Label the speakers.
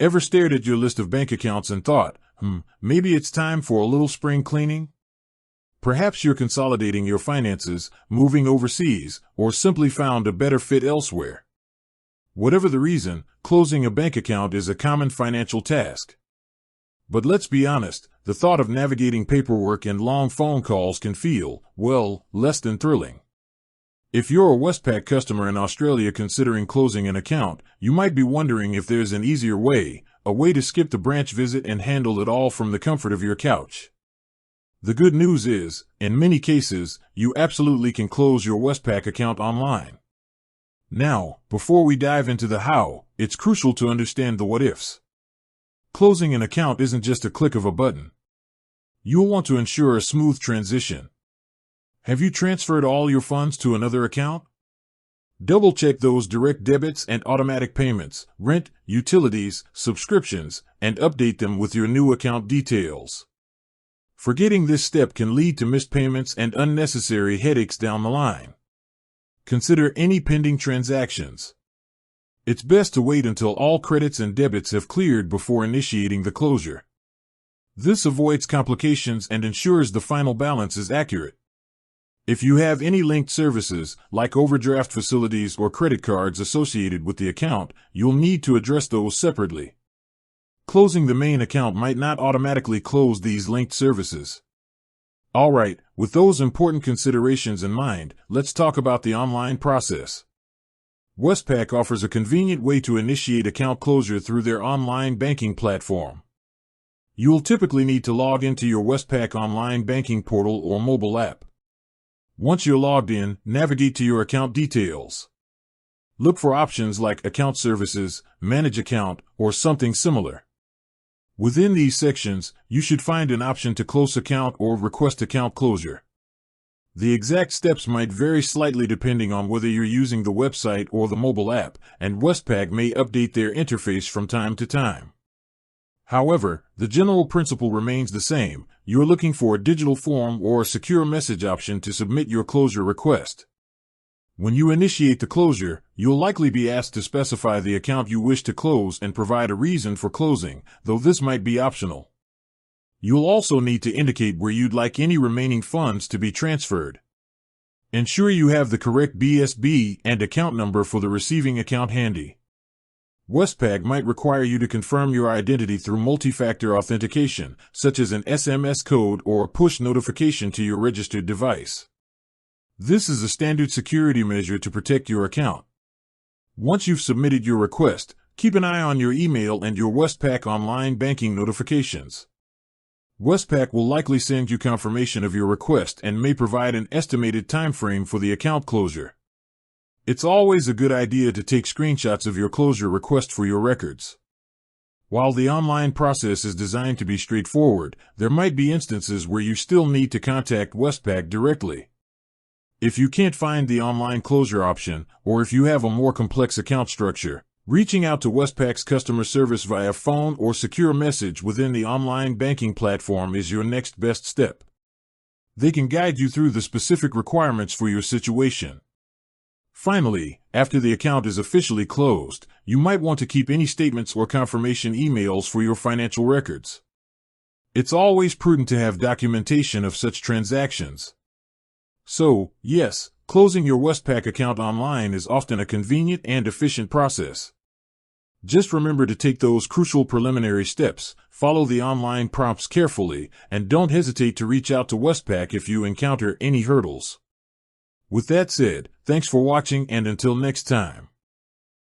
Speaker 1: Ever stared at your list of bank accounts and thought, maybe it's time for a little spring cleaning? Perhaps you're consolidating your finances, moving overseas, or simply found a better fit elsewhere. Whatever the reason, closing a bank account is a common financial task. But let's be honest, the thought of navigating paperwork and long phone calls can feel, well, less than thrilling. If you're a Westpac customer in Australia considering closing an account, you might be wondering if there's an easier way, a way to skip the branch visit and handle it all from the comfort of your couch. The good news is, in many cases, you absolutely can close your Westpac account online. Now, before we dive into the how, it's crucial to understand the what-ifs. Closing an account isn't just a click of a button. You'll want to ensure a smooth transition. Have you transferred all your funds to another account? Double-check those direct debits and automatic payments, rent, utilities, subscriptions, and update them with your new account details. Forgetting this step can lead to missed payments and unnecessary headaches down the line. Consider any pending transactions. It's best to wait until all credits and debits have cleared before initiating the closure. This avoids complications and ensures the final balance is accurate. If you have any linked services, like overdraft facilities or credit cards associated with the account, you'll need to address those separately. Closing the main account might not automatically close these linked services. Alright, with those important considerations in mind, let's talk about the online process. Westpac offers a convenient way to initiate account closure through their online banking platform. You'll typically need to log into your Westpac online banking portal or mobile app. Once you're logged in, navigate to your account details. Look for options like Account Services, Manage Account, or something similar. Within these sections, you should find an option to close account or request account closure. The exact steps might vary slightly depending on whether you're using the website or the mobile app, and Westpac may update their interface from time to time. However, the general principle remains the same. You're looking for a digital form or a secure message option to submit your closure request. When you initiate the closure, you'll likely be asked to specify the account you wish to close and provide a reason for closing, though this might be optional. You'll also need to indicate where you'd like any remaining funds to be transferred. Ensure you have the correct BSB and account number for the receiving account handy. Westpac might require you to confirm your identity through multi-factor authentication, such as an SMS code or a push notification to your registered device. This is a standard security measure to protect your account. Once you've submitted your request, keep an eye on your email and your Westpac online banking notifications. Westpac will likely send you confirmation of your request and may provide an estimated time frame for the account closure. It's always a good idea to take screenshots of your closure request for your records. While the online process is designed to be straightforward, there might be instances where you still need to contact Westpac directly. If you can't find the online closure option, or if you have a more complex account structure, reaching out to Westpac's customer service via phone or secure message within the online banking platform is your next best step. They can guide you through the specific requirements for your situation. Finally, after the account is officially closed, you might want to keep any statements or confirmation emails for your financial records. It's always prudent to have documentation of such transactions. So, yes, closing your Westpac account online is often a convenient and efficient process. Just remember to take those crucial preliminary steps, follow the online prompts carefully, and don't hesitate to reach out to Westpac if you encounter any hurdles. With that said, thanks for watching and until next time.